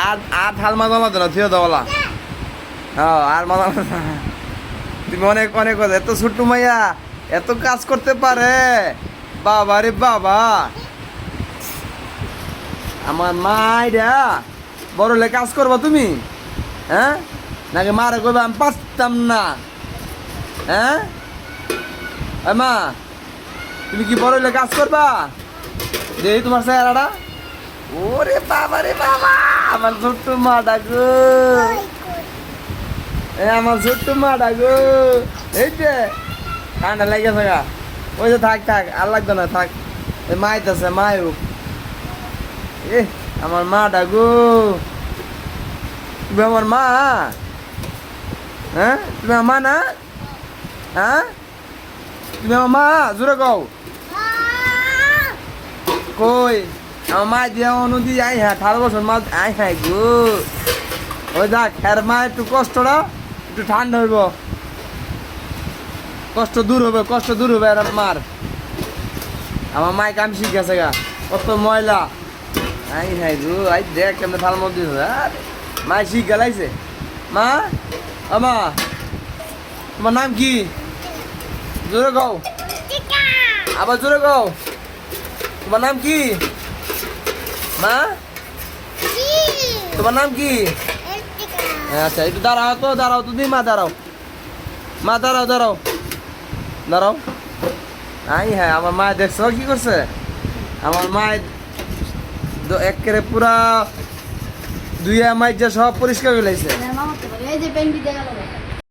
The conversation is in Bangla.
আর আর হাল মাঝা মাঝে না থিও দাওলা। হ্যাঁ আর মাঝা তুমি অনেক অনেক কথা, এত ছোট্ট মাইয়া এত কাজ করতে পারে, বাবা রে বাবা। আমার মাইরা বড় হলে কাজ করবা তুমি? হ্যাঁ নাকি মারে কইবা আমি পারতাম না? হ্যাঁ মা তুমি কি বড় হলে কাজ করবা? দেখি তোমার চেহারাটা। ওরে বাবা রে বাবা, আমার ছোট্ট মা ডাকো, আমার ছোট্ট মা ডাকো। এই যে ঠান্ডা লেগেছে গা, ওই যে থাক থাক আর লাগবে না, থাক। এই মাইতেছে মায়ুক। এ আমার মা ডাকো, তুমি আমার মা? হ্যাঁ তুমি আমার মা না? হ্যাঁ তুমি আমার মা? জোরে কও। কই আমার মা দিয়া নদী আই হ্যাঁ 18 বছর মা আই হ্যাঁ গো। ওই দেখ এর মা একটু কষ্টটা একটু ঠান্ডা হইব, কষ্ট দূর হবে, কষ্ট দূর হবে এর মার। আমার মায় কাম শিখেছে গা, কত ময়লা। আই হ্যাঁ গো, আই দেখ কেমন থাল মধ্যে মায় শিখ গেলাইছে। মা ও মা তোমার নাম কি? জোরে কও, আবার জোরে কও। তোমার নাম কি মা? তোমার নাম কি? আচ্ছা একটু দাঁড়াও তো, দাঁড়াও তো দি মা, দাঁড়াও মা, দাঁড়াও দাঁড়াও দাঁড়াও। আই হ্যাঁ আমার মা দেখছো কি করছে? আমার মা একেবারে পুরা দুইয়া মাইজা সব পরিষ্কার করে লাইছে।